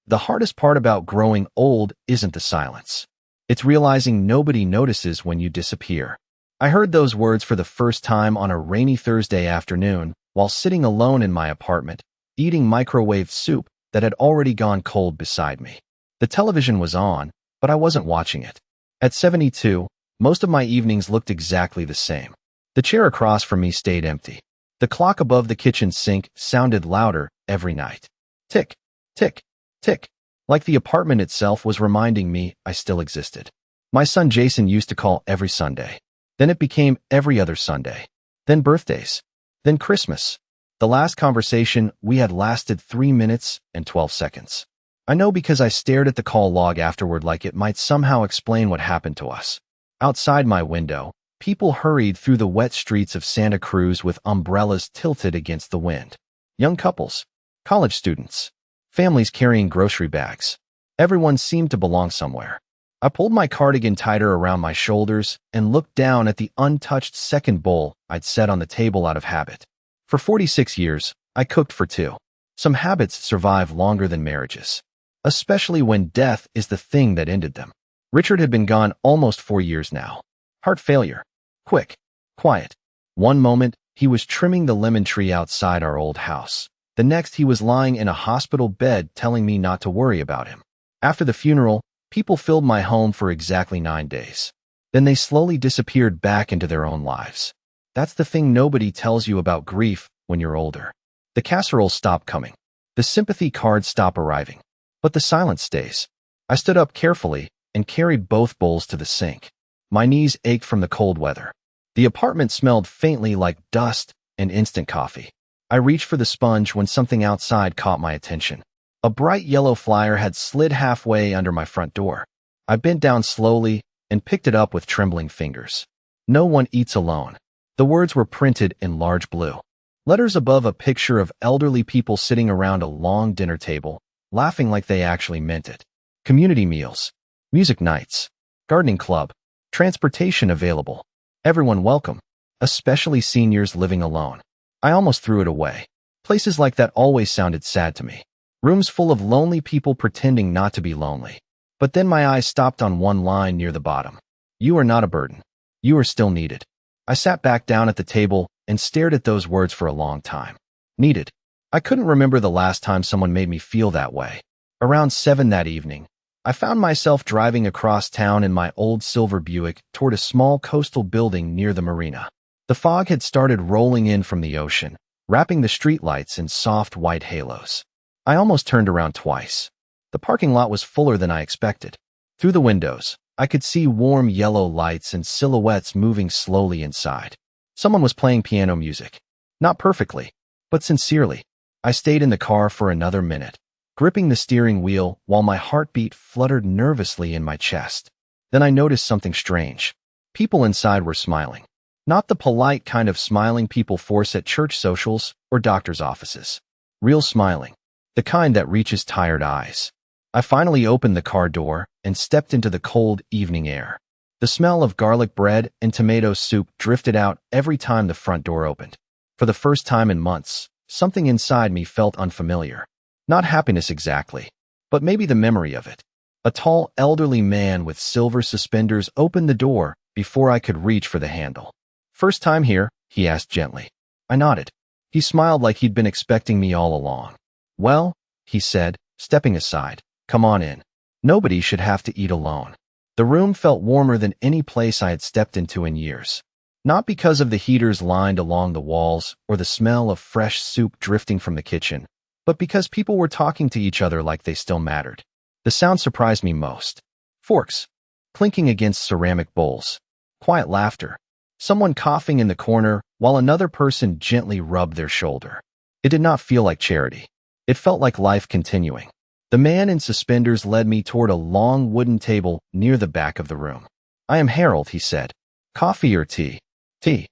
The hardest part about growing old isn't the silence. It's realizing nobody notices when you disappear. I heard those words for the first time on a rainy Thursday afternoon while sitting alone in my apartment, eating microwave soup that had already gone cold beside me. The television was on, but I wasn't watching it. At 72, most of my evenings looked exactly the same. The chair across from me stayed empty. The clock above the kitchen sink sounded louder every night. Tick, tick, tick, like the apartment itself was reminding me I still existed. My son Jason used to call every Sunday. Then it became every other Sunday. Then birthdays. Then Christmas. The last conversation we had lasted 3 minutes and 12 seconds. I know because I stared at the call log afterward like it might somehow explain what happened to us. Outside my window, people hurried through the wet streets of Santa Cruz with umbrellas tilted against the wind. Young couples, college students, families carrying grocery bags. Everyone seemed to belong somewhere. I pulled my cardigan tighter around my shoulders and looked down at the untouched second bowl I'd set on the table out of habit. For 46 years, I cooked for two. Some habits survive longer than marriages, especially when death is the thing that ended them. Richard had been gone almost 4 years now. Heart failure. Quick. Quiet. One moment, he was trimming the lemon tree outside our old house. The next, he was lying in a hospital bed telling me not to worry about him. After the funeral, people filled my home for exactly 9 days. Then they slowly disappeared back into their own lives. That's the thing nobody tells you about grief when you're older. The casseroles stop coming. The sympathy cards stop arriving. But the silence stays. I stood up carefully and carried both bowls to the sink. My knees ached from the cold weather. The apartment smelled faintly like dust and instant coffee. I reached for the sponge when something outside caught my attention. A bright yellow flyer had slid halfway under my front door. I bent down slowly and picked it up with trembling fingers. No one eats alone. The words were printed in large blue letters above a picture of elderly people sitting around a long dinner table, laughing like they actually meant it. Community meals, music nights, gardening club, transportation available. Everyone welcome, especially seniors living alone. I almost threw it away. Places like that always sounded sad to me. Rooms full of lonely people pretending not to be lonely. But then my eyes stopped on one line near the bottom. You are not a burden. You are still needed. I sat back down at the table and stared at those words for a long time. Needed. I couldn't remember the last time someone made me feel that way. Around 7 that evening, I found myself driving across town in my old silver Buick toward a small coastal building near the marina. The fog had started rolling in from the ocean, wrapping the streetlights in soft white halos. I almost turned around twice. The parking lot was fuller than I expected. Through the windows, I could see warm yellow lights and silhouettes moving slowly inside. Someone was playing piano music. Not perfectly, but sincerely. I stayed in the car for another minute, gripping the steering wheel while my heartbeat fluttered nervously in my chest. Then I noticed something strange. People inside were smiling. Not the polite kind of smiling people force at church socials or doctor's offices. Real smiling. The kind that reaches tired eyes. I finally opened the car door and stepped into the cold evening air. The smell of garlic bread and tomato soup drifted out every time the front door opened. For the first time in months, something inside me felt unfamiliar. Not happiness exactly, but maybe the memory of it. A tall, elderly man with silver suspenders opened the door before I could reach for the handle. First time here? He asked gently. I nodded. He smiled like he'd been expecting me all along. Well, he said, stepping aside, come on in. Nobody should have to eat alone. The room felt warmer than any place I had stepped into in years. Not because of the heaters lined along the walls or the smell of fresh soup drifting from the kitchen, but because people were talking to each other like they still mattered. The sound surprised me most. Forks clinking against ceramic bowls. Quiet laughter. Someone coughing in the corner while another person gently rubbed their shoulder. It did not feel like charity. It felt like life continuing. The man in suspenders led me toward a long wooden table near the back of the room. I am Harold, he said. Coffee or tea? Tea.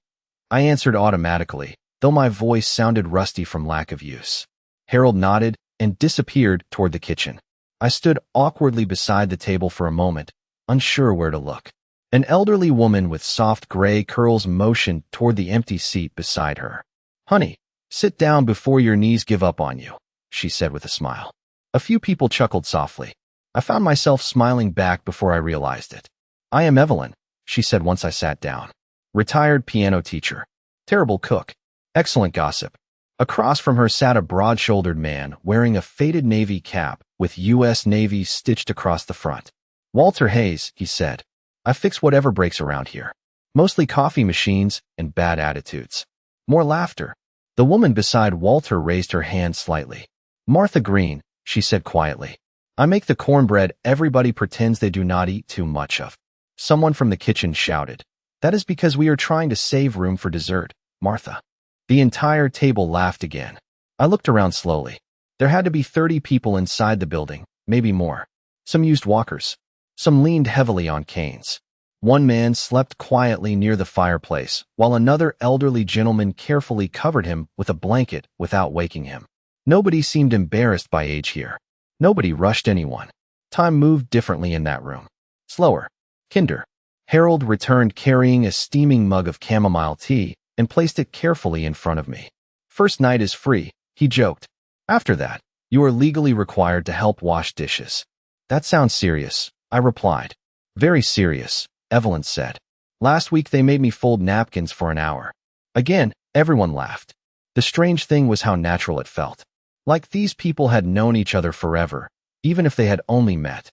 I answered automatically, though my voice sounded rusty from lack of use. Harold nodded and disappeared toward the kitchen. I stood awkwardly beside the table for a moment, unsure where to look. An elderly woman with soft gray curls motioned toward the empty seat beside her. Honey, sit down before your knees give up on you, she said with a smile. A few people chuckled softly. I found myself smiling back before I realized it. I am Evelyn, she said once I sat down. Retired piano teacher. Terrible cook. Excellent gossip. Across from her sat a broad-shouldered man wearing a faded Navy cap with U.S. Navy stitched across the front. Walter Hayes, he said. I fix whatever breaks around here. Mostly coffee machines and bad attitudes. More laughter. The woman beside Walter raised her hand slightly. Martha Green, she said quietly. I make the cornbread everybody pretends they do not eat too much of. Someone from the kitchen shouted. That is because we are trying to save room for dessert, Martha. The entire table laughed again. I looked around slowly. There had to be 30 people inside the building, maybe more. Some used walkers. Some leaned heavily on canes. One man slept quietly near the fireplace, while another elderly gentleman carefully covered him with a blanket without waking him. Nobody seemed embarrassed by age here. Nobody rushed anyone. Time moved differently in that room. Slower. Kinder. Harold returned carrying a steaming mug of chamomile tea and placed it carefully in front of me. First night is free, he joked. After that, you are legally required to help wash dishes. That sounds serious, I replied. Very serious, Evelyn said. Last week they made me fold napkins for an hour. Again, everyone laughed. The strange thing was how natural it felt. Like these people had known each other forever, even if they had only met.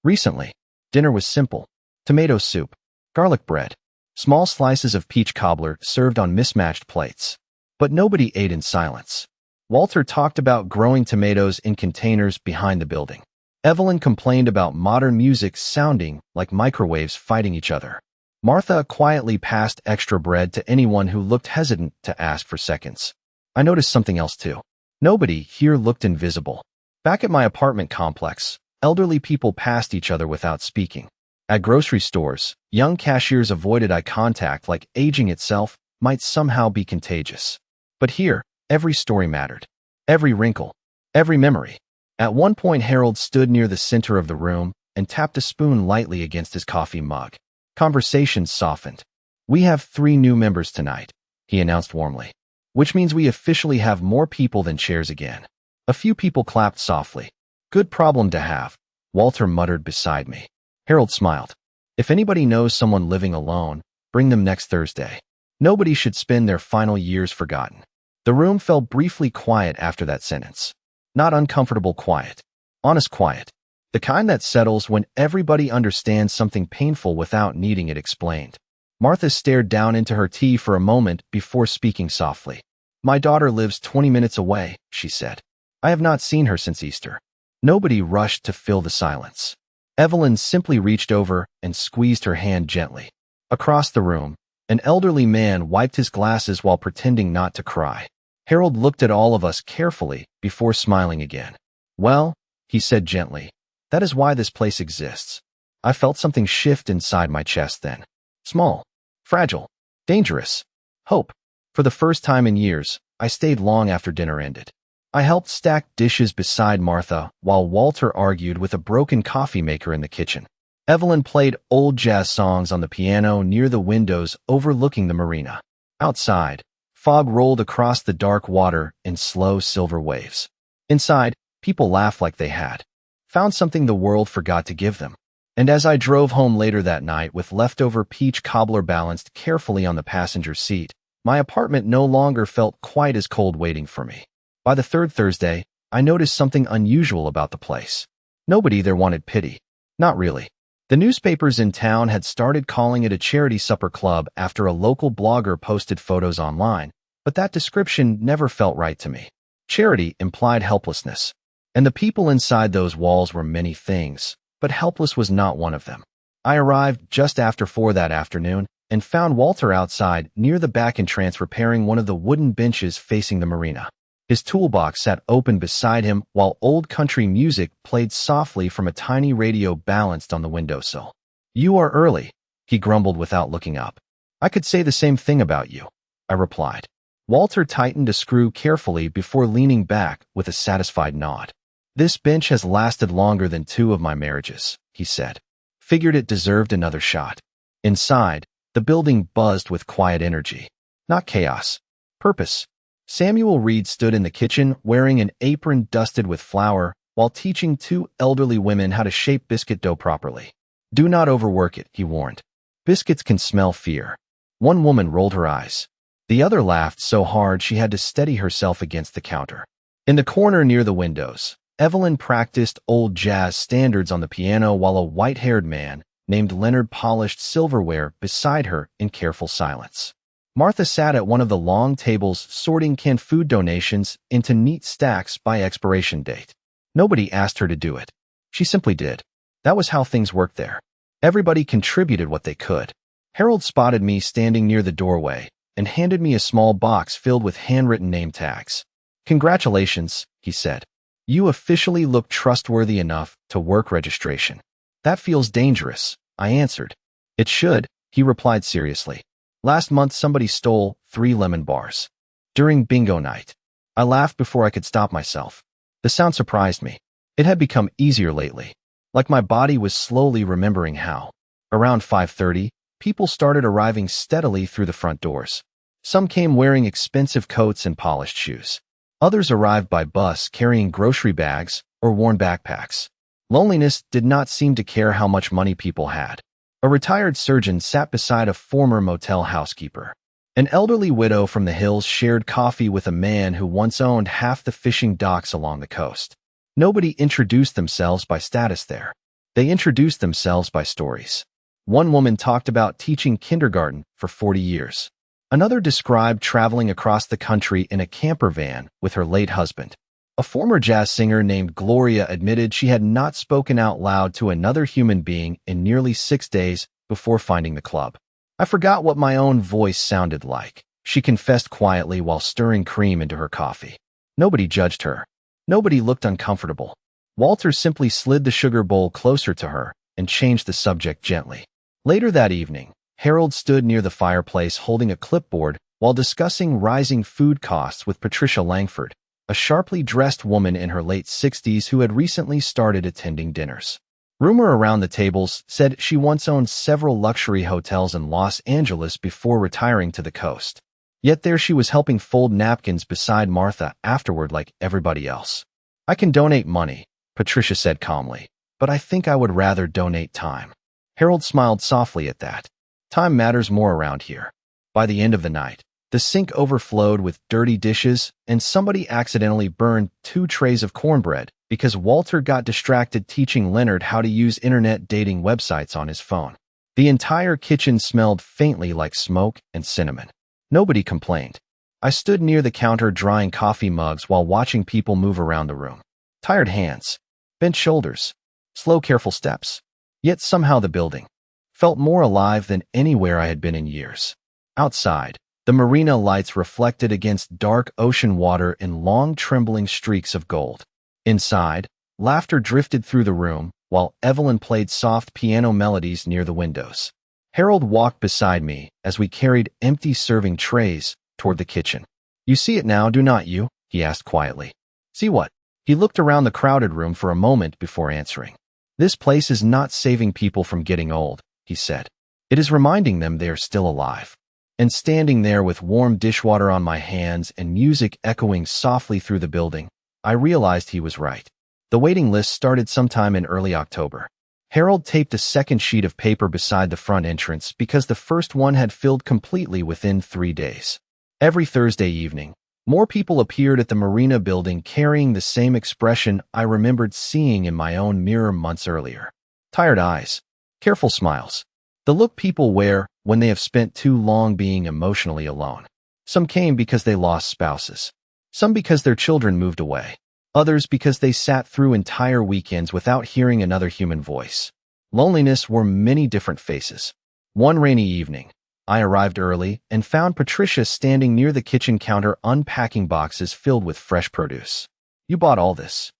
Recently, dinner was simple. Tomato soup, garlic bread, small slices of peach cobbler served on mismatched plates. But nobody ate in silence. Walter talked about growing tomatoes in containers behind the building. Evelyn complained about modern music sounding like microwaves fighting each other. Martha quietly passed extra bread to anyone who looked hesitant to ask for seconds. I noticed something else too. Nobody here looked invisible. Back at my apartment complex, elderly people passed each other without speaking. At grocery stores, young cashiers avoided eye contact like aging itself might somehow be contagious. But here, every story mattered. Every wrinkle. Every memory. At one point, Harold stood near the center of the room and tapped a spoon lightly against his coffee mug. Conversations softened. We have 3 new members tonight, he announced warmly. Which means we officially have more people than chairs again. A few people clapped softly. Good problem to have, Walter muttered beside me. Harold smiled. If anybody knows someone living alone, bring them next Thursday. Nobody should spend their final years forgotten. The room fell briefly quiet after that sentence. Not uncomfortable quiet. Honest quiet. The kind that settles when everybody understands something painful without needing it explained. Martha stared down into her tea for a moment before speaking softly. My daughter lives 20 minutes away, she said. I have not seen her since Easter. Nobody rushed to fill the silence. Evelyn simply reached over and squeezed her hand gently. Across the room, an elderly man wiped his glasses while pretending not to cry. Harold looked at all of us carefully before smiling again. Well, he said gently, that is why this place exists. I felt something shift inside my chest then. Small. Fragile. Dangerous. Hope. For the first time in years, I stayed long after dinner ended. I helped stack dishes beside Martha while Walter argued with a broken coffee maker in the kitchen. Evelyn played old jazz songs on the piano near the windows overlooking the marina. Outside, fog rolled across the dark water in slow silver waves. Inside, people laughed like they had found something the world forgot to give them. And as I drove home later that night with leftover peach cobbler balanced carefully on the passenger seat, my apartment no longer felt quite as cold waiting for me. By the 3rd Thursday, I noticed something unusual about the place. Nobody there wanted pity. Not really. The newspapers in town had started calling it a charity supper club after a local blogger posted photos online, but that description never felt right to me. Charity implied helplessness. And the people inside those walls were many things, but helpless was not one of them. I arrived just after 4 that afternoon and found Walter outside near the back entrance repairing one of the wooden benches facing the marina. His toolbox sat open beside him while old country music played softly from a tiny radio balanced on the windowsill. You are early, he grumbled without looking up. I could say the same thing about you, I replied. Walter tightened a screw carefully before leaning back with a satisfied nod. This bench has lasted longer than 2 of my marriages, he said. Figured it deserved another shot. Inside, the building buzzed with quiet energy. Not chaos. Purpose. Samuel Reed stood in the kitchen wearing an apron dusted with flour, while teaching two elderly women how to shape biscuit dough properly. Do not overwork it, he warned. Biscuits can smell fear. One woman rolled her eyes. The other laughed so hard she had to steady herself against the counter. In the corner near the windows, Evelyn practiced old jazz standards on the piano while a white-haired man named Leonard polished silverware beside her in careful silence. Martha sat at one of the long tables sorting canned food donations into neat stacks by expiration date. Nobody asked her to do it. She simply did. That was how things worked there. Everybody contributed what they could. Harold spotted me standing near the doorway and handed me a small box filled with handwritten name tags. Congratulations, he said. You officially look trustworthy enough to work registration. That feels dangerous, I answered. It should, he replied seriously. Last month somebody stole 3 lemon bars. During bingo night. I laughed before I could stop myself. The sound surprised me. It had become easier lately. Like my body was slowly remembering how. Around 5:30, people started arriving steadily through the front doors. Some came wearing expensive coats and polished shoes. Others arrived by bus carrying grocery bags or worn backpacks. Loneliness did not seem to care how much money people had. A retired surgeon sat beside a former motel housekeeper. An elderly widow from the hills shared coffee with a man who once owned half the fishing docks along the coast. Nobody introduced themselves by status there. They introduced themselves by stories. One woman talked about teaching kindergarten for 40 years. Another described traveling across the country in a camper van with her late husband. A former jazz singer named Gloria admitted she had not spoken out loud to another human being in nearly 6 days before finding the club. I forgot what my own voice sounded like, she confessed quietly while stirring cream into her coffee. Nobody judged her. Nobody looked uncomfortable. Walter simply slid the sugar bowl closer to her and changed the subject gently. Later that evening, Harold stood near the fireplace holding a clipboard while discussing rising food costs with Patricia Langford, a sharply dressed woman in her late 60s who had recently started attending dinners. Rumor around the tables said she once owned several luxury hotels in Los Angeles before retiring to the coast. Yet there she was helping fold napkins beside Martha afterward like everybody else. I can donate money, Patricia said calmly, but I think I would rather donate time. Harold smiled softly at that. Time matters more around here. By the end of the night, the sink overflowed with dirty dishes and somebody accidentally burned 2 trays of cornbread because Walter got distracted teaching Leonard how to use internet dating websites on his phone. The entire kitchen smelled faintly like smoke and cinnamon. Nobody complained. I stood near the counter drying coffee mugs while watching people move around the room. Tired hands, bent shoulders, slow, careful steps. Yet somehow the building felt more alive than anywhere I had been in years. Outside, the marina lights reflected against dark ocean water in long trembling streaks of gold. Inside, laughter drifted through the room while Evelyn played soft piano melodies near the windows. Harold walked beside me as we carried empty serving trays toward the kitchen. You see it now, do not you? He asked quietly. See what? He looked around the crowded room for a moment before answering. This place is not saving people from getting old, he said. It is reminding them they are still alive. And standing there with warm dishwater on my hands and music echoing softly through the building, I realized he was right. The waiting list started sometime in early October. Harold taped a second sheet of paper beside the front entrance because the first one had filled completely within 3 days. Every Thursday evening, more people appeared at the marina building carrying the same expression I remembered seeing in my own mirror months earlier. Tired eyes, careful smiles, the look people wear when they have spent too long being emotionally alone. Some came because they lost spouses. Some because their children moved away. Others because they sat through entire weekends without hearing another human voice. Loneliness wore many different faces. One rainy evening, I arrived early and found Patricia standing near the kitchen counter unpacking boxes filled with fresh produce. You bought all this?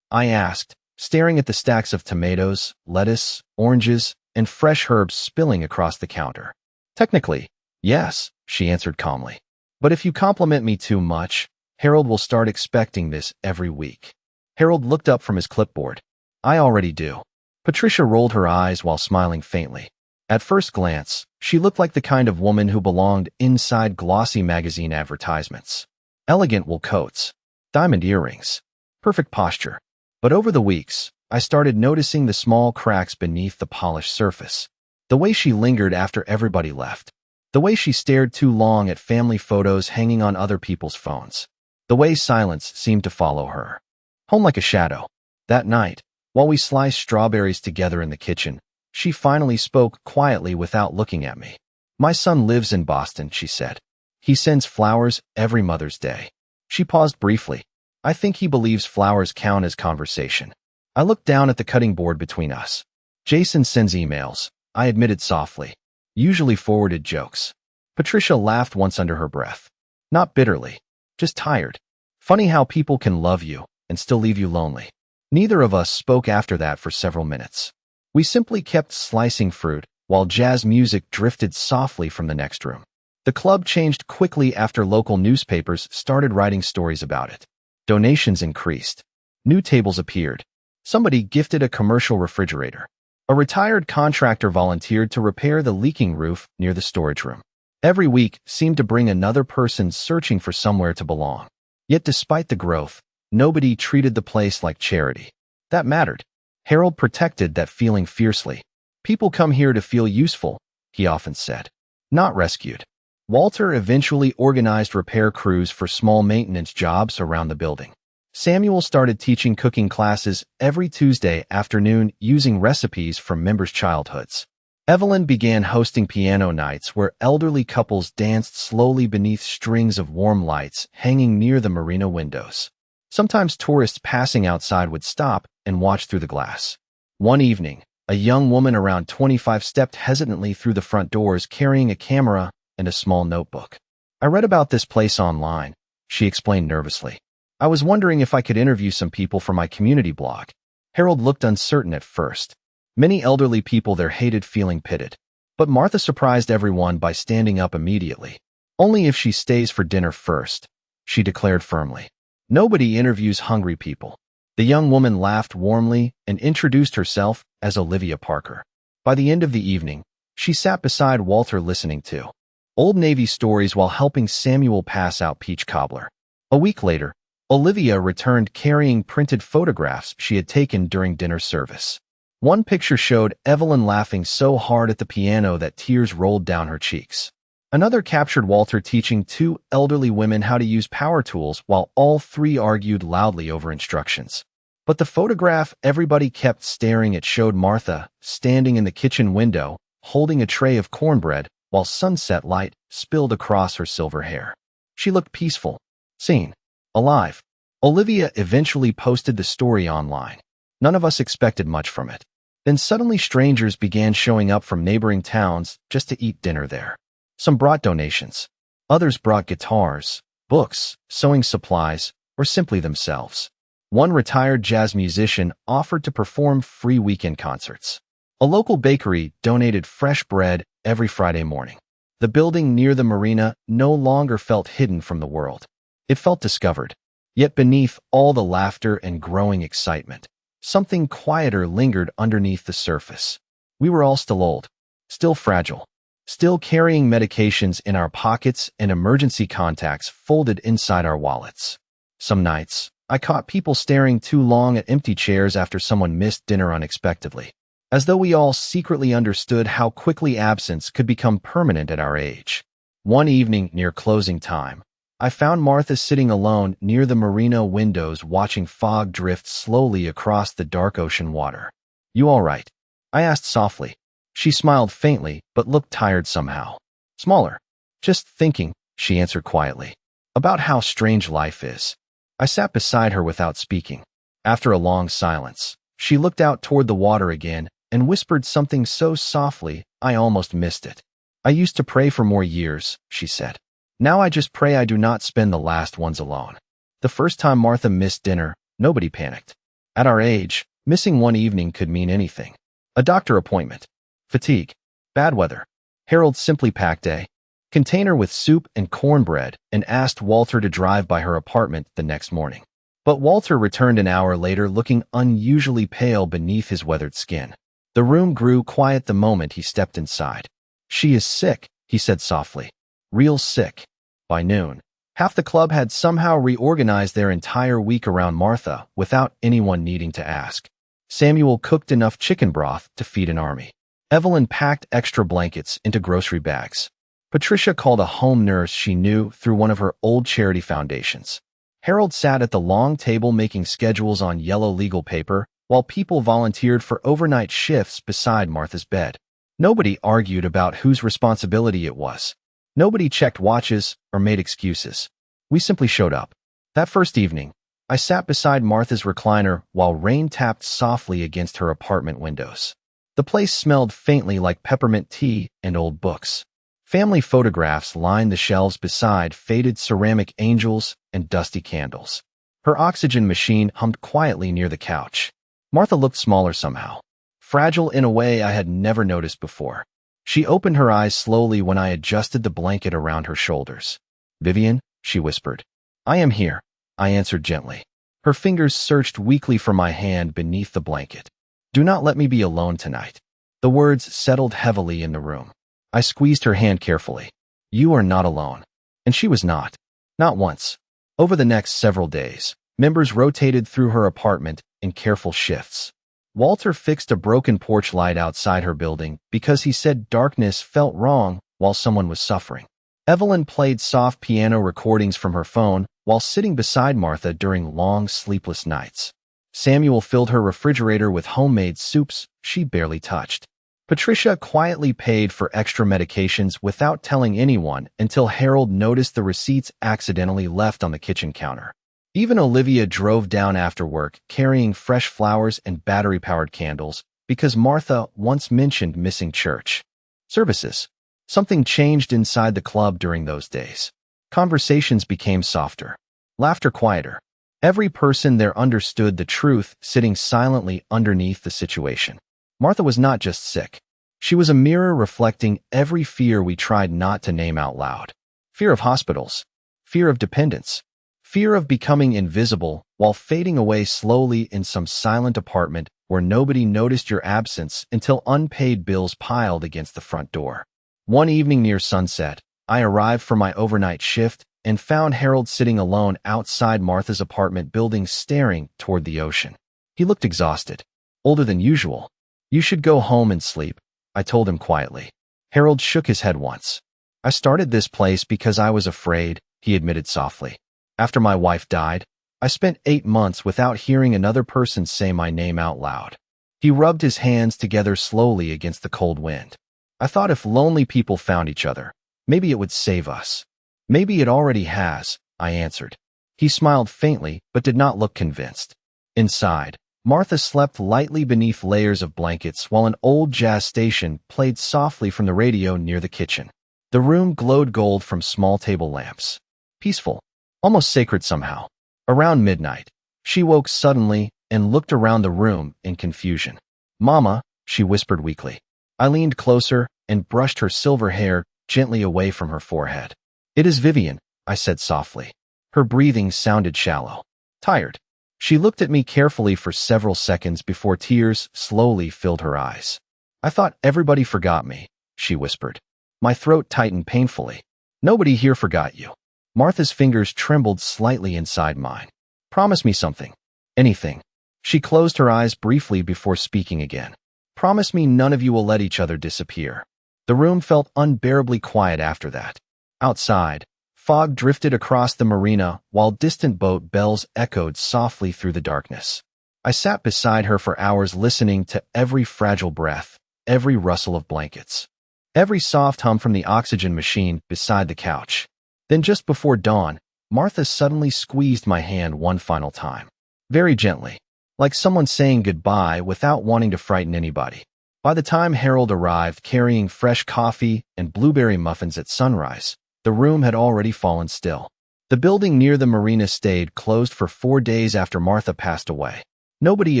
I asked, staring at the stacks of tomatoes, lettuce, oranges, and fresh herbs spilling across the counter. Technically, yes, she answered calmly. But if you compliment me too much, Harold will start expecting this every week. Harold looked up from his clipboard. I already do. Patricia rolled her eyes while smiling faintly. At first glance, she looked like the kind of woman who belonged inside glossy magazine advertisements. Elegant wool coats, diamond earrings, perfect posture. But over the weeks, I started noticing the small cracks beneath the polished surface. The way she lingered after everybody left. The way she stared too long at family photos hanging on other people's phones. The way silence seemed to follow her home like a shadow. That night, while we sliced strawberries together in the kitchen, she finally spoke quietly without looking at me. "My son lives in Boston," she said. "He sends flowers every Mother's Day." She paused briefly. "I think he believes flowers count as conversation." I looked down at the cutting board between us. "Jason sends emails," I admitted softly. "Usually forwarded jokes." Patricia laughed once under her breath. Not bitterly, just tired. Funny how people can love you and still leave you lonely. Neither of us spoke after that for several minutes. We simply kept slicing fruit while jazz music drifted softly from the next room. The club changed quickly after local newspapers started writing stories about it. Donations increased. New tables appeared. Somebody gifted a commercial refrigerator. A retired contractor volunteered to repair the leaking roof near the storage room. Every week seemed to bring another person searching for somewhere to belong. Yet despite the growth, nobody treated the place like charity. That mattered. Harold protected that feeling fiercely. "People come here to feel useful," he often said. "Not rescued." Walter eventually organized repair crews for small maintenance jobs around the building. Samuel started teaching cooking classes every Tuesday afternoon using recipes from members' childhoods. Evelyn began hosting piano nights where elderly couples danced slowly beneath strings of warm lights hanging near the marina windows. Sometimes tourists passing outside would stop and watch through the glass. One evening, a young woman around 25 stepped hesitantly through the front doors carrying a camera and a small notebook. "I read about this place online," she explained nervously. "I was wondering if I could interview some people for my community blog." Harold looked uncertain at first. Many elderly people there hated feeling pitted. But Martha surprised everyone by standing up immediately. "Only if she stays for dinner first," she declared firmly. "Nobody interviews hungry people." The young woman laughed warmly and introduced herself as Olivia Parker. By the end of the evening, she sat beside Walter listening to Old Navy stories while helping Samuel pass out peach cobbler. A week later, Olivia returned carrying printed photographs she had taken during dinner service. One picture showed Evelyn laughing so hard at the piano that tears rolled down her cheeks. Another captured Walter teaching two elderly women how to use power tools while all three argued loudly over instructions. But the photograph everybody kept staring at showed Martha standing in the kitchen window, holding a tray of cornbread while sunset light spilled across her silver hair. She looked peaceful, sane, alive. Olivia eventually posted the story online. None of us expected much from it. Then suddenly strangers began showing up from neighboring towns just to eat dinner there. Some brought donations. Others brought guitars, books, sewing supplies, or simply themselves. One retired jazz musician offered to perform free weekend concerts. A local bakery donated fresh bread every Friday morning. The building near the marina no longer felt hidden from the world. It felt discovered. Yet beneath all the laughter and growing excitement, something quieter lingered underneath the surface. We were all still old, still fragile, still carrying medications in our pockets and emergency contacts folded inside our wallets. Some nights, I caught people staring too long at empty chairs after someone missed dinner unexpectedly, as though we all secretly understood how quickly absence could become permanent at our age. One evening near closing time, I found Martha sitting alone near the marina windows watching fog drift slowly across the dark ocean water. "You all right?" I asked softly. She smiled faintly but looked tired somehow. "Smaller. Just thinking," she answered quietly, "about how strange life is." I sat beside her without speaking. After a long silence, she looked out toward the water again and whispered something so softly I almost missed it. "I used to pray for more years," she said. "Now I just pray I do not spend the last ones alone." The first time Martha missed dinner, nobody panicked. At our age, missing one evening could mean anything. A doctor appointment, fatigue, bad weather. Harold simply packed a container with soup and cornbread and asked Walter to drive by her apartment the next morning. But Walter returned an hour later looking unusually pale beneath his weathered skin. The room grew quiet the moment he stepped inside. "She is sick," he said softly. "Real sick." By noon, Half the club had somehow reorganized their entire week around Martha without anyone needing to ask. Samuel cooked enough chicken broth to feed an army. Evelyn packed extra blankets into grocery bags. Patricia called a home nurse she knew through one of her old charity foundations. Harold sat at the long table making schedules on yellow legal paper, while people volunteered for overnight shifts beside Martha's bed. Nobody argued about whose responsibility it was. Nobody checked watches or made excuses. We simply showed up. That first evening, I sat beside Martha's recliner while rain tapped softly against her apartment windows. The place smelled faintly like peppermint tea and old books. Family photographs lined the shelves beside faded ceramic angels and dusty candles. Her oxygen machine hummed quietly near the couch. Martha looked smaller somehow, fragile in a way I had never noticed before. She opened her eyes slowly when I adjusted the blanket around her shoulders. "Vivian," she whispered. "I am here," I answered gently. Her fingers searched weakly for my hand beneath the blanket. "Do not let me be alone tonight." The words settled heavily in the room. I squeezed her hand carefully. "You are not alone." And she was not. Not once. Over the next several days, members rotated through her apartment in careful shifts. Walter fixed a broken porch light outside her building because he said darkness felt wrong while someone was suffering. Evelyn played soft piano recordings from her phone while sitting beside Martha during long, sleepless nights. Samuel filled her refrigerator with homemade soups she barely touched. Patricia quietly paid for extra medications without telling anyone until Harold noticed the receipts accidentally left on the kitchen counter. Even Olivia drove down after work carrying fresh flowers and battery-powered candles because Martha once mentioned missing church services. Something changed inside the club during those days. Conversations became softer, laughter quieter. Every person there understood the truth sitting silently underneath the situation. Martha was not just sick. She was a mirror reflecting every fear we tried not to name out loud. Fear of hospitals, fear of dependence, fear of becoming invisible while fading away slowly in some silent apartment where nobody noticed your absence until unpaid bills piled against the front door. One evening near sunset, I arrived for my overnight shift and found Harold sitting alone outside Martha's apartment building staring toward the ocean. He looked exhausted, older than usual. "You should go home and sleep," I told him quietly. Harold shook his head once. "I started this place because I was afraid," he admitted softly. "After my wife died, I spent 8 months without hearing another person say my name out loud." He rubbed his hands together slowly against the cold wind. "I thought if lonely people found each other, maybe it would save us." "Maybe it already has," I answered. He smiled faintly but did not look convinced. Inside, Martha slept lightly beneath layers of blankets while an old jazz station played softly from the radio near the kitchen. The room glowed gold from small table lamps. Peaceful, almost sacred somehow. Around midnight, she woke suddenly and looked around the room in confusion. "Mama," she whispered weakly. I leaned closer and brushed her silver hair gently away from her forehead. "It is Vivian," I said softly. Her breathing sounded shallow, tired. She looked at me carefully for several seconds before tears slowly filled her eyes. "I thought everybody forgot me," she whispered. My throat tightened painfully. "Nobody here forgot you." Martha's fingers trembled slightly inside mine. "Promise me something. Anything." She closed her eyes briefly before speaking again. "Promise me none of you will let each other disappear." The room felt unbearably quiet after that. Outside, fog drifted across the marina while distant boat bells echoed softly through the darkness. I sat beside her for hours listening to every fragile breath, every rustle of blankets, every soft hum from the oxygen machine beside the couch. Then just before dawn, Martha suddenly squeezed my hand one final time. Very gently, like someone saying goodbye without wanting to frighten anybody. By the time Harold arrived carrying fresh coffee and blueberry muffins at sunrise, the room had already fallen still. The building near the marina stayed closed for 4 days after Martha passed away. Nobody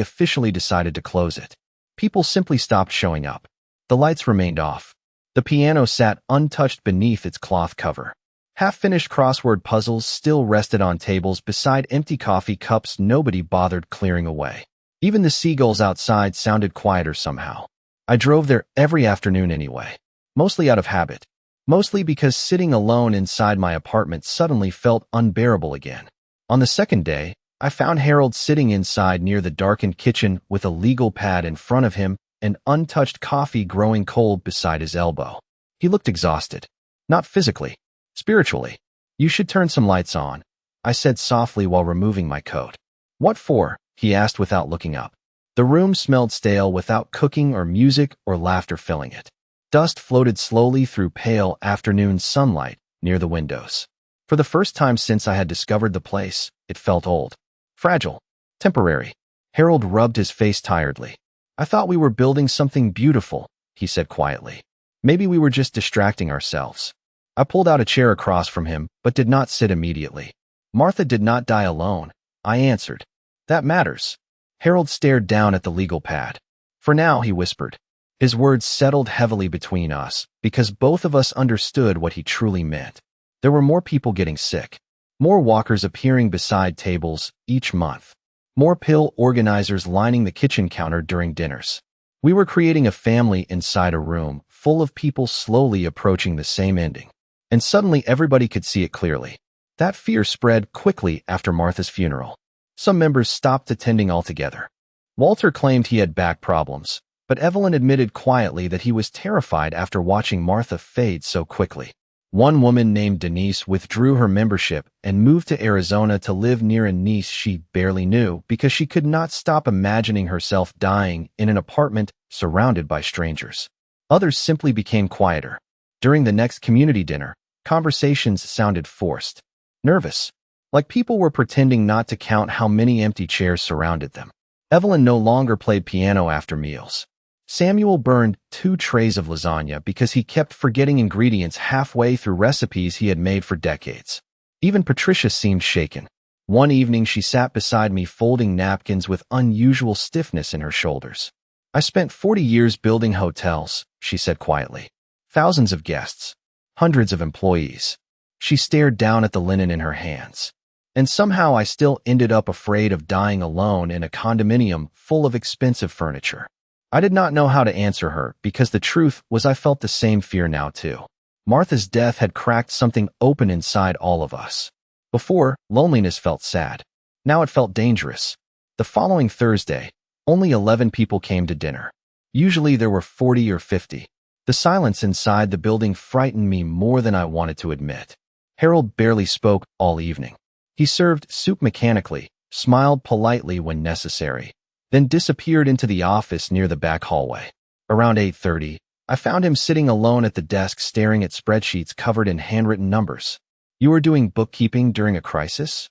officially decided to close it. People simply stopped showing up. The lights remained off. The piano sat untouched beneath its cloth cover. Half-finished crossword puzzles still rested on tables beside empty coffee cups nobody bothered clearing away. Even the seagulls outside sounded quieter somehow. I drove there every afternoon anyway, mostly out of habit. mostly because sitting alone inside my apartment suddenly felt unbearable again. On the second day, I found Harold sitting inside near the darkened kitchen with a legal pad in front of him and untouched coffee growing cold beside his elbow. He looked exhausted. Not physically, spiritually. "You should turn some lights on," I said softly while removing my coat. "What for?" he asked without looking up. The room smelled stale without cooking or music or laughter filling it. Dust floated slowly through pale afternoon sunlight near the windows. For the first time since I had discovered the place, it felt old. Fragile. Temporary. Harold rubbed his face tiredly. "I thought we were building something beautiful," he said quietly. "Maybe we were just distracting ourselves." I pulled out a chair across from him, but did not sit immediately. "Martha did not die alone," I answered. "That matters." Harold stared down at the legal pad. "For now," he whispered. His words settled heavily between us, because both of us understood what he truly meant. There were more people getting sick. More walkers appearing beside tables each month. More pill organizers lining the kitchen counter during dinners. We were creating a family inside a room full of people slowly approaching the same ending. And suddenly everybody could see it clearly. That fear spread quickly after Martha's funeral. Some members stopped attending altogether. Walter claimed he had back problems, but Evelyn admitted quietly that he was terrified after watching Martha fade so quickly. One woman named Denise withdrew her membership and moved to Arizona to live near a niece she barely knew because she could not stop imagining herself dying in an apartment surrounded by strangers. Others simply became quieter. During the next community dinner, conversations sounded forced, nervous, like people were pretending not to count how many empty chairs surrounded them. Evelyn no longer played piano after meals. Samuel burned 2 trays of lasagna because he kept forgetting ingredients halfway through recipes he had made for decades. Even Patricia seemed shaken. One evening she sat beside me folding napkins with unusual stiffness in her shoulders. "I spent 40 years building hotels," she said quietly. "Thousands of guests. Hundreds of employees." She stared down at the linen in her hands. "And somehow I still ended up afraid of dying alone in a condominium full of expensive furniture." I did not know how to answer her because the truth was I felt the same fear now too. Martha's death had cracked something open inside all of us. Before, loneliness felt sad. Now it felt dangerous. The following Thursday, only 11 people came to dinner. Usually there were 40 or 50. The silence inside the building frightened me more than I wanted to admit. Harold barely spoke all evening. He served soup mechanically, smiled politely when necessary, then disappeared into the office near the back hallway. Around 8:30, I found him sitting alone at the desk staring at spreadsheets covered in handwritten numbers. "You are doing bookkeeping during a crisis?"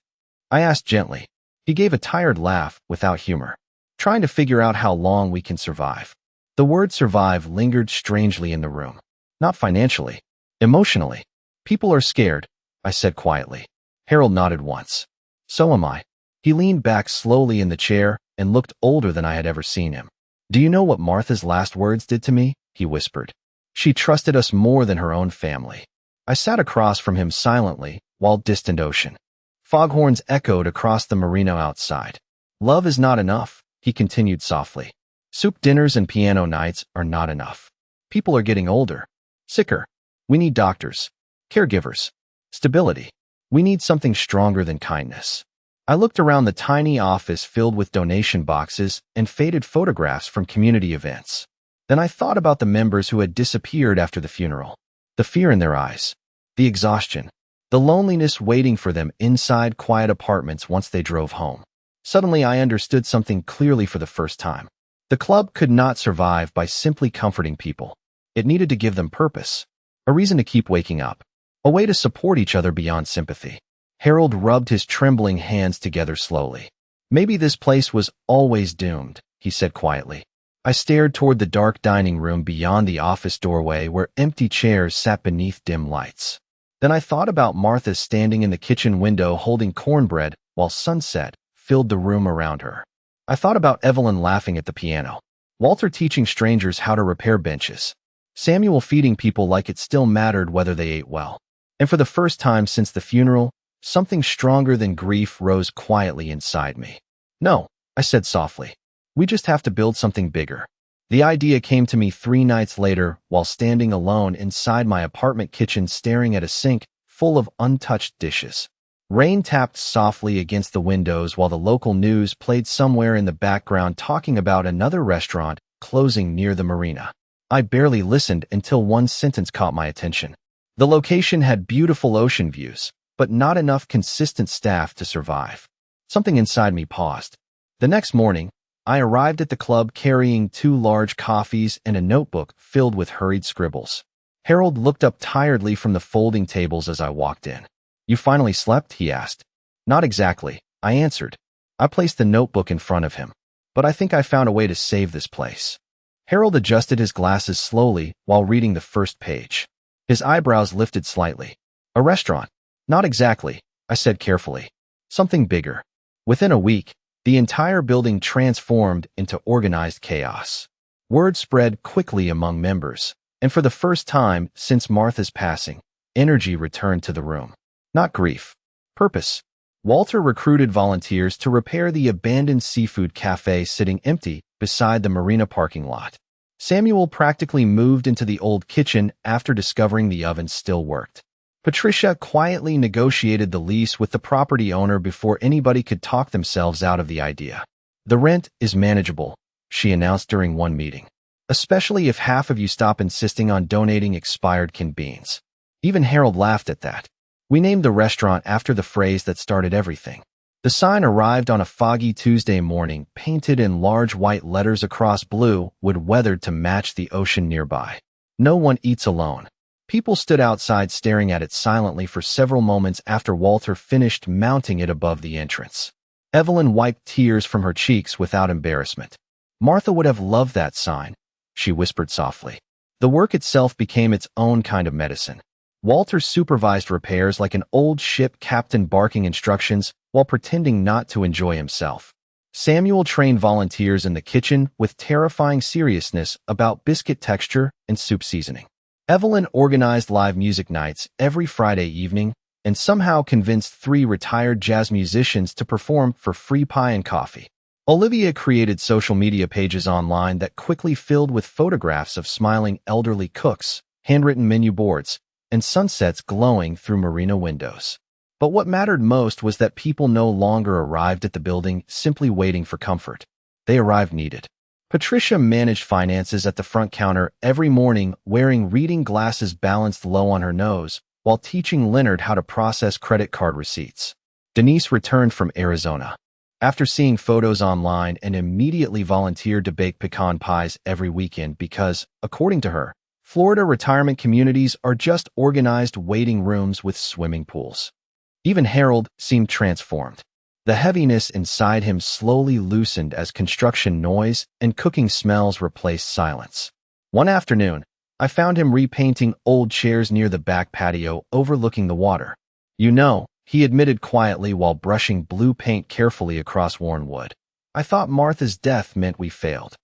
I asked gently. He gave a tired laugh without humor. "Trying to figure out how long we can survive." The word survive lingered strangely in the room. Not financially, emotionally. "People are scared," I said quietly. Harold nodded once. "So am I." He leaned back slowly in the chair and looked older than I had ever seen him. "Do you know what Martha's last words did to me?" he whispered. "She trusted us more than her own family." I sat across from him silently, while distant ocean. Foghorns echoed across the marina outside. "Love is not enough," he continued softly. "Soup dinners and piano nights are not enough. People are getting older, sicker. We need doctors, caregivers, stability. We need something stronger than kindness." I looked around the tiny office filled with donation boxes and faded photographs from community events. Then I thought about the members who had disappeared after the funeral. The fear in their eyes, the exhaustion, the loneliness waiting for them inside quiet apartments once they drove home. Suddenly I understood something clearly for the first time. The club could not survive by simply comforting people. It needed to give them purpose, a reason to keep waking up, a way to support each other beyond sympathy. Harold rubbed his trembling hands together slowly. "Maybe this place was always doomed," he said quietly. I stared toward the dark dining room beyond the office doorway where empty chairs sat beneath dim lights. Then I thought about Martha standing in the kitchen window holding cornbread while sunset filled the room around her. I thought about Evelyn laughing at the piano, Walter teaching strangers how to repair benches, Samuel feeding people like it still mattered whether they ate well. And for the first time since the funeral, something stronger than grief rose quietly inside me. "No," I said softly. "We just have to build something bigger. The idea came to me 3 nights later while standing alone inside my apartment kitchen staring at a sink full of untouched dishes. Rain tapped softly against the windows while the local news played somewhere in the background talking about another restaurant closing near the marina. I barely listened until one sentence caught my attention. The location had beautiful ocean views, but not enough consistent staff to survive. Something inside me paused. The next morning, I arrived at the club carrying 2 large coffees and a notebook filled with hurried scribbles. Harold looked up tiredly from the folding tables as I walked in. "You finally slept?" he asked. "Not exactly," I answered. I placed the notebook in front of him. "But I think I found a way to save this place." Harold adjusted his glasses slowly while reading the first page. His eyebrows lifted slightly. "A restaurant?" "Not exactly," I said carefully. "Something bigger." Within a week, the entire building transformed into organized chaos. Word spread quickly among members, and for the first time since Martha's passing, energy returned to the room. Not grief. Purpose. Walter recruited volunteers to repair the abandoned seafood cafe sitting empty beside the marina parking lot. Samuel practically moved into the old kitchen after discovering the oven still worked. Patricia quietly negotiated the lease with the property owner before anybody could talk themselves out of the idea. "The rent is manageable," she announced during one meeting, "especially if half of you stop insisting on donating expired canned beans." Even Harold laughed at that. We named the restaurant after the phrase that started everything. The sign arrived on a foggy Tuesday morning, painted in large white letters across blue, wood weathered to match the ocean nearby. "No one eats alone." People stood outside staring at it silently for several moments after Walter finished mounting it above the entrance. Evelyn wiped tears from her cheeks without embarrassment. "Martha would have loved that sign," she whispered softly. The work itself became its own kind of medicine. Walter supervised repairs like an old ship captain barking instructions while pretending not to enjoy himself. Samuel trained volunteers in the kitchen with terrifying seriousness about biscuit texture and soup seasoning. Evelyn organized live music nights every Friday evening and somehow convinced 3 retired jazz musicians to perform for free pie and coffee. Olivia created social media pages online that quickly filled with photographs of smiling elderly cooks, handwritten menu boards, and sunsets glowing through marina windows. But what mattered most was that people no longer arrived at the building simply waiting for comfort. They arrived needed. Patricia managed finances at the front counter every morning, wearing reading glasses balanced low on her nose, while teaching Leonard how to process credit card receipts. Denise returned from Arizona. After seeing photos online, and immediately volunteered to bake pecan pies every weekend because, according to her, Florida retirement communities are just organized waiting rooms with swimming pools. Even Harold seemed transformed. The heaviness inside him slowly loosened as construction noise and cooking smells replaced silence. One afternoon, I found him repainting old chairs near the back patio overlooking the water. "You know," he admitted quietly while brushing blue paint carefully across worn wood, "I thought Martha's death meant we failed."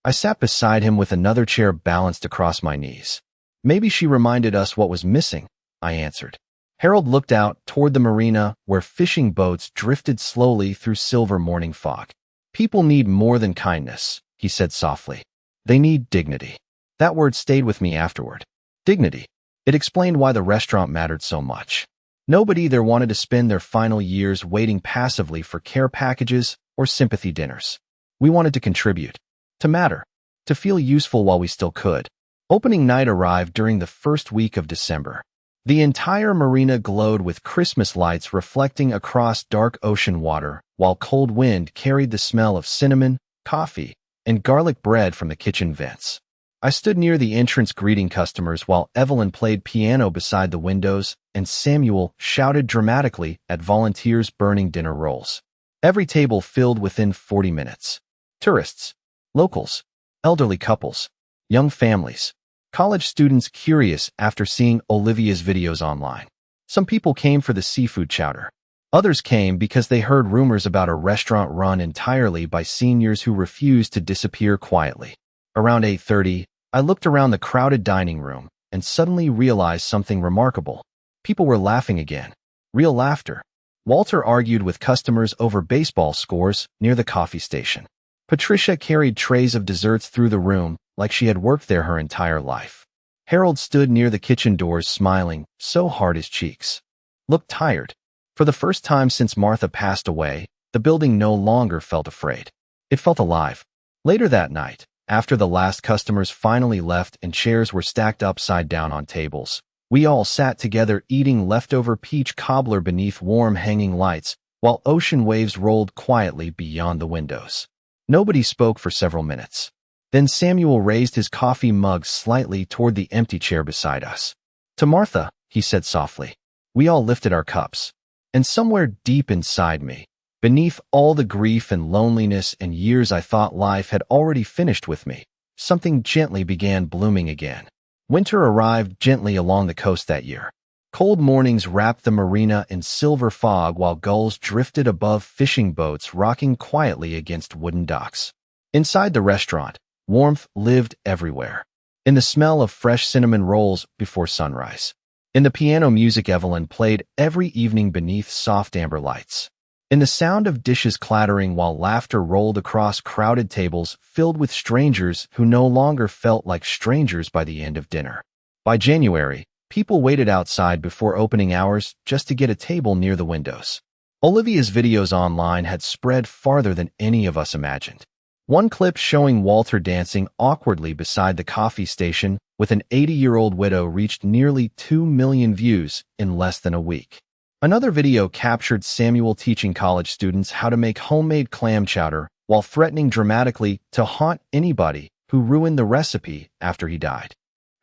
I sat beside him with another chair balanced across my knees. "Maybe she reminded us what was missing," I answered. Harold looked out toward the marina where fishing boats drifted slowly through silver morning fog. "People need more than kindness," he said softly. "They need dignity." That word stayed with me afterward. Dignity. It explained why the restaurant mattered so much. Nobody there wanted to spend their final years waiting passively for care packages or sympathy dinners. We wanted to contribute, to matter, to feel useful while we still could. Opening night arrived during the first week of December. The entire marina glowed with Christmas lights reflecting across dark ocean water, while cold wind carried the smell of cinnamon, coffee, and garlic bread from the kitchen vents. I stood near the entrance greeting customers while Evelyn played piano beside the windows and Samuel shouted dramatically at volunteers burning dinner rolls. Every table filled within 40 minutes. Tourists, locals, elderly couples, young families. College students curious after seeing Olivia's videos online. Some people came for the seafood chowder. Others came because they heard rumors about a restaurant run entirely by seniors who refused to disappear quietly. Around 8:30, I looked around the crowded dining room and suddenly realized something remarkable. People were laughing again. Real laughter. Walter argued with customers over baseball scores near the coffee station. Patricia carried trays of desserts through the room like she had worked there her entire life. Harold stood near the kitchen doors smiling so hard his cheeks looked tired. For the first time since Martha passed away, the building no longer felt afraid. It felt alive. Later that night, after the last customers finally left and chairs were stacked upside down on tables, we all sat together eating leftover peach cobbler beneath warm hanging lights while ocean waves rolled quietly beyond the windows. Nobody spoke for several minutes. Then Samuel raised his coffee mug slightly toward the empty chair beside us. "To Martha," he said softly. We all lifted our cups. And somewhere deep inside me, beneath all the grief and loneliness and years I thought life had already finished with me, something gently began blooming again. Winter arrived gently along the coast that year. Cold mornings wrapped the marina in silver fog while gulls drifted above fishing boats rocking quietly against wooden docks. Inside the restaurant, warmth lived everywhere. In the smell of fresh cinnamon rolls before sunrise. In the piano music Evelyn played every evening beneath soft amber lights. In the sound of dishes clattering while laughter rolled across crowded tables filled with strangers who no longer felt like strangers by the end of dinner. By January, people waited outside before opening hours just to get a table near the windows. Olivia's videos online had spread farther than any of us imagined. One clip showing Walter dancing awkwardly beside the coffee station with an 80-year-old widow reached nearly 2 million views in less than a week. Another video captured Samuel teaching college students how to make homemade clam chowder while threatening dramatically to haunt anybody who ruined the recipe after he died.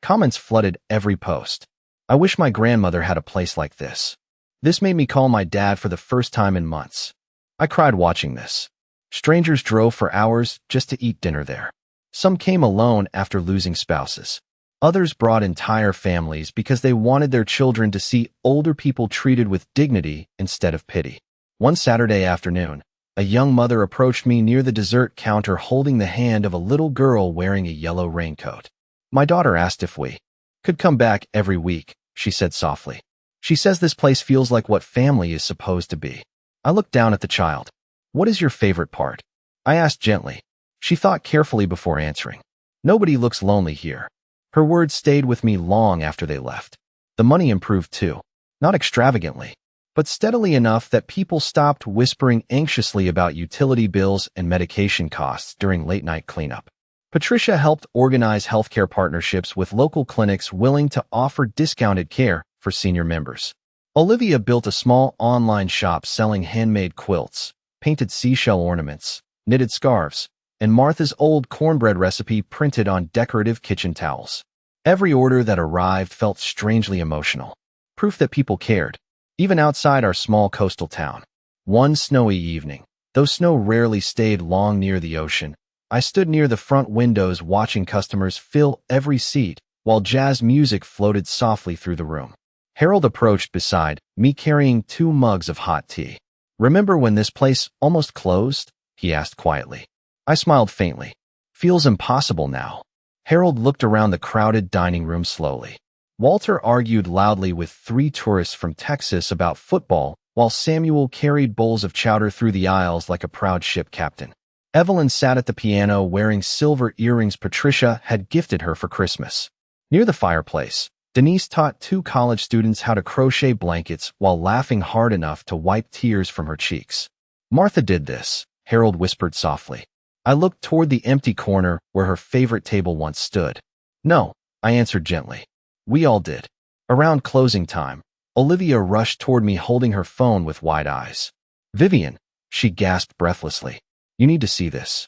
Comments flooded every post. "I wish my grandmother had a place like this. This made me call my dad for the first time in months. I cried watching this." Strangers drove for hours just to eat dinner there. Some came alone after losing spouses. Others brought entire families because they wanted their children to see older people treated with dignity instead of pity. One Saturday afternoon, a young mother approached me near the dessert counter holding the hand of a little girl wearing a yellow raincoat. "My daughter asked if we could come back every week," she said softly. "She says this place feels like what family is supposed to be." I looked down at the child. "What is your favorite part?" I asked gently. She thought carefully before answering. "Nobody looks lonely here." Her words stayed with me long after they left. The money improved too. Not extravagantly, but steadily enough that people stopped whispering anxiously about utility bills and medication costs during late-night cleanup. Patricia helped organize healthcare partnerships with local clinics willing to offer discounted care for senior members. Olivia built a small online shop selling handmade quilts, painted seashell ornaments, knitted scarves, and Martha's old cornbread recipe printed on decorative kitchen towels. Every order that arrived felt strangely emotional. Proof that people cared, even outside our small coastal town. One snowy evening, though snow rarely stayed long near the ocean, I stood near the front windows watching customers fill every seat while jazz music floated softly through the room. Harold approached beside me carrying 2 mugs of hot tea. "Remember when this place almost closed?" he asked quietly. I smiled faintly. "Feels impossible now." Harold looked around the crowded dining room slowly. Walter argued loudly with 3 tourists from Texas about football, while Samuel carried bowls of chowder through the aisles like a proud ship captain. Evelyn sat at the piano wearing silver earrings Patricia had gifted her for Christmas. Near the fireplace, Denise taught 2 college students how to crochet blankets while laughing hard enough to wipe tears from her cheeks. "Martha did this," Harold whispered softly. I looked toward the empty corner where her favorite table once stood. "No," I answered gently. "We all did." Around closing time, Olivia rushed toward me holding her phone with wide eyes. "Vivian," she gasped breathlessly. "You need to see this."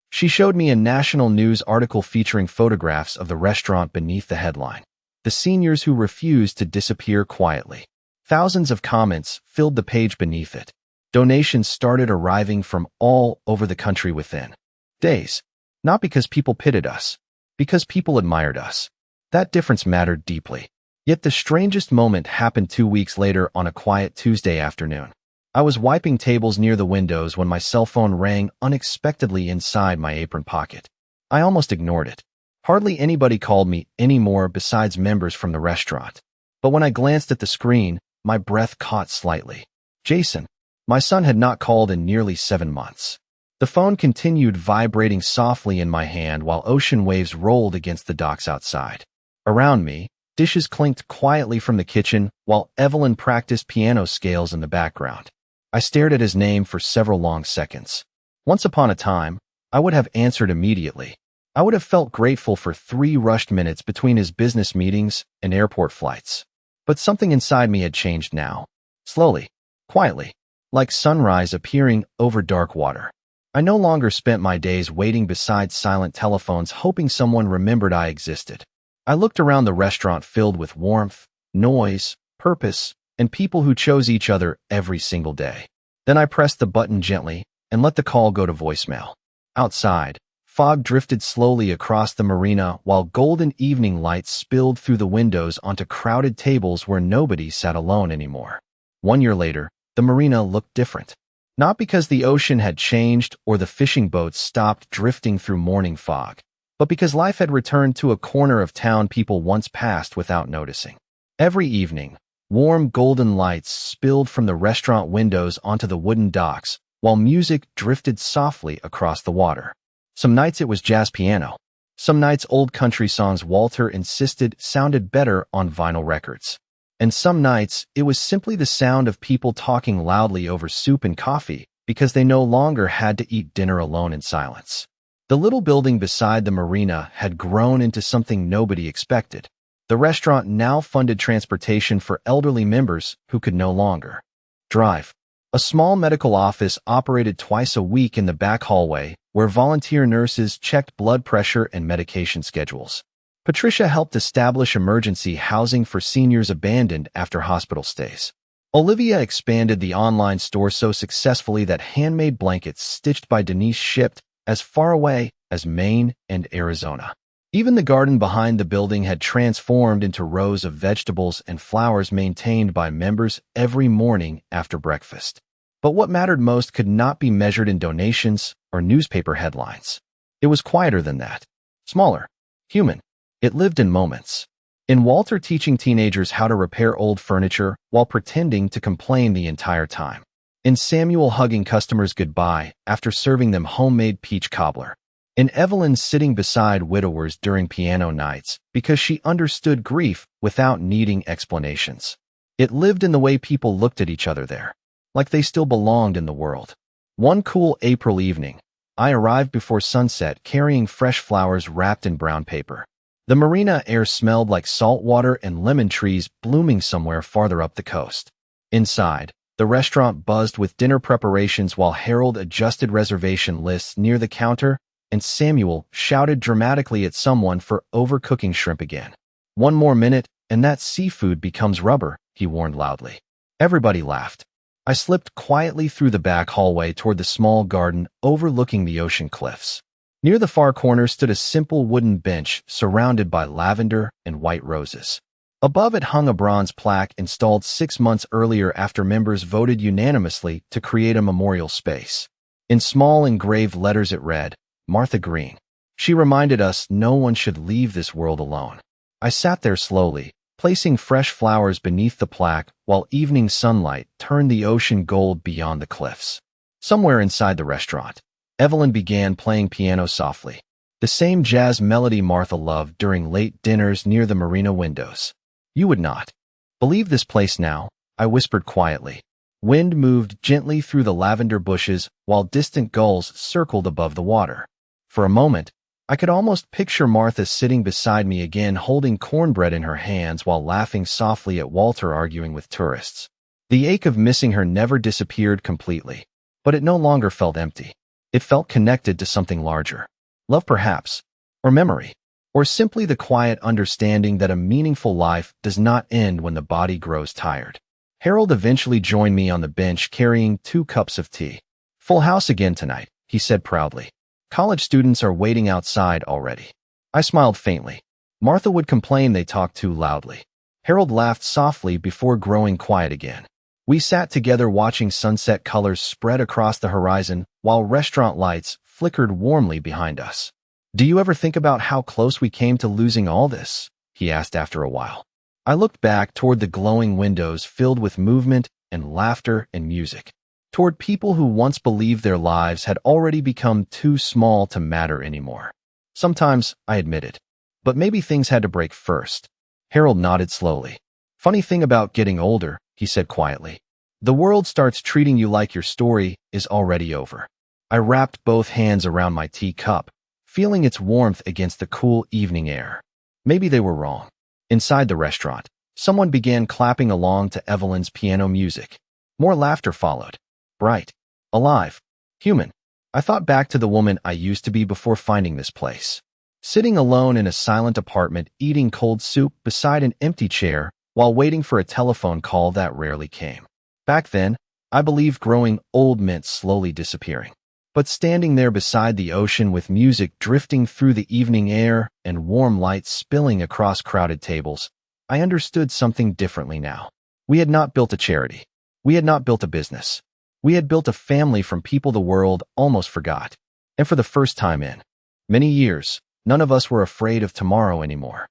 She showed me a national news article featuring photographs of the restaurant beneath the headline, "The Seniors Who Refused to Disappear Quietly." Thousands of comments filled the page beneath it. Donations started arriving from all over the country within days. Not because people pitied us, because people admired us. That difference mattered deeply. Yet the strangest moment happened 2 weeks later on a quiet Tuesday afternoon. I was wiping tables near the windows when my cell phone rang unexpectedly inside my apron pocket. I almost ignored it. Hardly anybody called me anymore besides members from the restaurant. But when I glanced at the screen, my breath caught slightly. Jason. My son had not called in nearly 7 months. The phone continued vibrating softly in my hand while ocean waves rolled against the docks outside. Around me, dishes clinked quietly from the kitchen while Evelyn practiced piano scales in the background. I stared at his name for several long seconds. Once upon a time, I would have answered immediately. I would have felt grateful for 3 rushed minutes between his business meetings and airport flights. But something inside me had changed now. Slowly, quietly, like sunrise appearing over dark water. I no longer spent my days waiting beside silent telephones hoping someone remembered I existed. I looked around the restaurant filled with warmth, noise, purpose, and people who chose each other every single day. Then I pressed the button gently and let the call go to voicemail. Outside, fog drifted slowly across the marina while golden evening lights spilled through the windows onto crowded tables where nobody sat alone anymore. 1 year later, the marina looked different. Not because the ocean had changed or the fishing boats stopped drifting through morning fog, but because life had returned to a corner of town people once passed without noticing. Every evening, warm golden lights spilled from the restaurant windows onto the wooden docks, while music drifted softly across the water. Some nights it was jazz piano. Some nights old country songs Walter insisted sounded better on vinyl records. And some nights, it was simply the sound of people talking loudly over soup and coffee because they no longer had to eat dinner alone in silence. The little building beside the marina had grown into something nobody expected. The restaurant now funded transportation for elderly members who could no longer drive. A small medical office operated twice a week in the back hallway where volunteer nurses checked blood pressure and medication schedules. Patricia helped establish emergency housing for seniors abandoned after hospital stays. Olivia expanded the online store so successfully that handmade blankets stitched by Denise shipped as far away as Maine and Arizona. Even the garden behind the building had transformed into rows of vegetables and flowers maintained by members every morning after breakfast. But what mattered most could not be measured in donations or newspaper headlines. It was quieter than that. Smaller. Human. It lived in moments. In Walter teaching teenagers how to repair old furniture while pretending to complain the entire time. In Samuel hugging customers goodbye after serving them homemade peach cobbler. In Evelyn sitting beside widowers during piano nights because she understood grief without needing explanations. It lived in the way people looked at each other there, like they still belonged in the world. One cool April evening, I arrived before sunset carrying fresh flowers wrapped in brown paper. The marina air smelled like salt water and lemon trees blooming somewhere farther up the coast. Inside, the restaurant buzzed with dinner preparations while Harold adjusted reservation lists near the counter and Samuel shouted dramatically at someone for overcooking shrimp again. "One more minute, and that seafood becomes rubber," he warned loudly. Everybody laughed. I slipped quietly through the back hallway toward the small garden overlooking the ocean cliffs. Near the far corner stood a simple wooden bench surrounded by lavender and white roses. Above it hung a bronze plaque installed 6 months earlier after members voted unanimously to create a memorial space. In small engraved letters it read, "Martha Green." She reminded us no one should leave this world alone. I sat there slowly, placing fresh flowers beneath the plaque while evening sunlight turned the ocean gold beyond the cliffs. Somewhere inside the restaurant, Evelyn began playing piano softly, the same jazz melody Martha loved during late dinners near the marina windows. "You would not believe this place now," I whispered quietly. Wind moved gently through the lavender bushes while distant gulls circled above the water. For a moment, I could almost picture Martha sitting beside me again holding cornbread in her hands while laughing softly at Walter arguing with tourists. The ache of missing her never disappeared completely, but it no longer felt empty. It felt connected to something larger. Love perhaps, or memory, or simply the quiet understanding that a meaningful life does not end when the body grows tired. Harold eventually joined me on the bench carrying 2 cups of tea. "Full house again tonight," he said proudly. "College students are waiting outside already." I smiled faintly. Martha would complain they talked too loudly. Harold laughed softly before growing quiet again. We sat together watching sunset colors spread across the horizon while restaurant lights flickered warmly behind us. "Do you ever think about how close we came to losing all this?" he asked after a while. I looked back toward the glowing windows filled with movement and laughter and music. toward people who once believed their lives had already become too small to matter anymore. Sometimes, I admitted. But maybe things had to break first. Harold nodded slowly. Funny thing about getting older, he said quietly. The world starts treating you like your story is already over. I wrapped both hands around my teacup, feeling its warmth against the cool evening air. Maybe they were wrong. Inside the restaurant, someone began clapping along to Evelyn's piano music. More laughter followed. Bright, alive, human. I thought back to the woman I used to be before finding this place. Sitting alone in a silent apartment, eating cold soup beside an empty chair while waiting for a telephone call that rarely came. Back then, I believed growing old meant slowly disappearing. But standing there beside the ocean with music drifting through the evening air and warm lights spilling across crowded tables, I understood something differently now. We had not built a charity. We had not built a business. We had built a family from people the world almost forgot. And for the first time in many years, none of us were afraid of tomorrow anymore.